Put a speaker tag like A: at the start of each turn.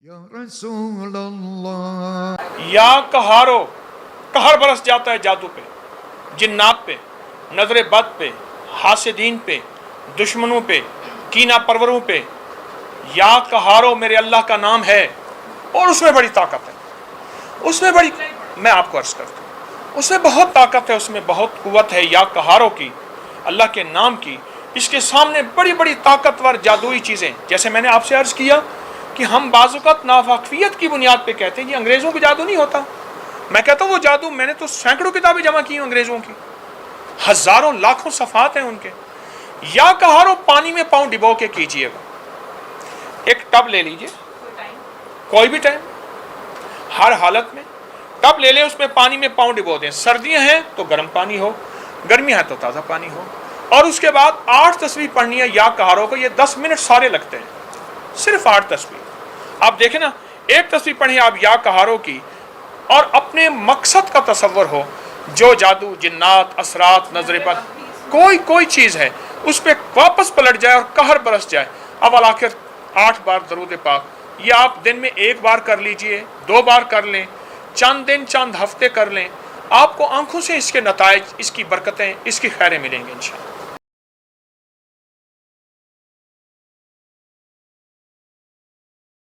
A: یا رسول اللہ
B: یا کہارو، قہر برس جاتا ہے جادو پہ، جنات پہ، نظر بد پہ، حاسدین پہ، دشمنوں پہ، کینہ پروروں پہ۔ یا کہارو میرے اللہ کا نام ہے، اور اس میں بڑی طاقت ہے، اس میں بڑی، میں آپ کو عرض کرتا ہوں، اس میں بہت طاقت ہے، اس میں بہت قوت ہے یا کہارو کی، اللہ کے نام کی۔ اس کے سامنے بڑی بڑی طاقتور جادوئی چیزیں، جیسے میں نے آپ سے عرض کیا کہ ہم بعض اوقات ناواقفیت کی بنیاد پہ کہتے ہیں یہ انگریزوں کا جادو نہیں ہوتا۔ میں کہتا ہوں وہ جادو، میں نے تو سینکڑوں کتابیں جمع کی ہیں انگریزوں کی، ہزاروں لاکھوں صفحات ہیں ان کے۔ یا کہارو پانی میں پاؤں ڈبو کے کیجئے گا، ایک ٹب لے لیجئے، کوئی بھی ٹائم، ہر حالت میں ٹب لے لیں، اس میں پانی میں پاؤں ڈبو دیں، سردیاں ہیں تو گرم پانی ہو، گرمیاں ہیں تو تازہ پانی ہو، اور اس کے بعد 8 تسبیح پڑھنی ہے یا کہارو کو۔ یہ 10 منٹ سارے لگتے ہیں، صرف 8 تسبیح۔ آپ دیکھیں نا، ایک تسبیح پڑھیں آپ یا کہارو کی، اور اپنے مقصد کا تصور ہو، جو جادو، جنات، اثرات، نظر بد، کوئی چیز ہے، اس پہ واپس پلٹ جائے اور قہر برس جائے۔ اب آخر 8 بار درود پاک، یہ آپ دن میں 1 بار کر لیجئے، 2 بار کر لیں، چند دن چند ہفتے کر لیں، آپ کو آنکھوں سے اس کے نتائج، اس کی برکتیں، اس کی خیریں ملیں گے انشاءاللہ۔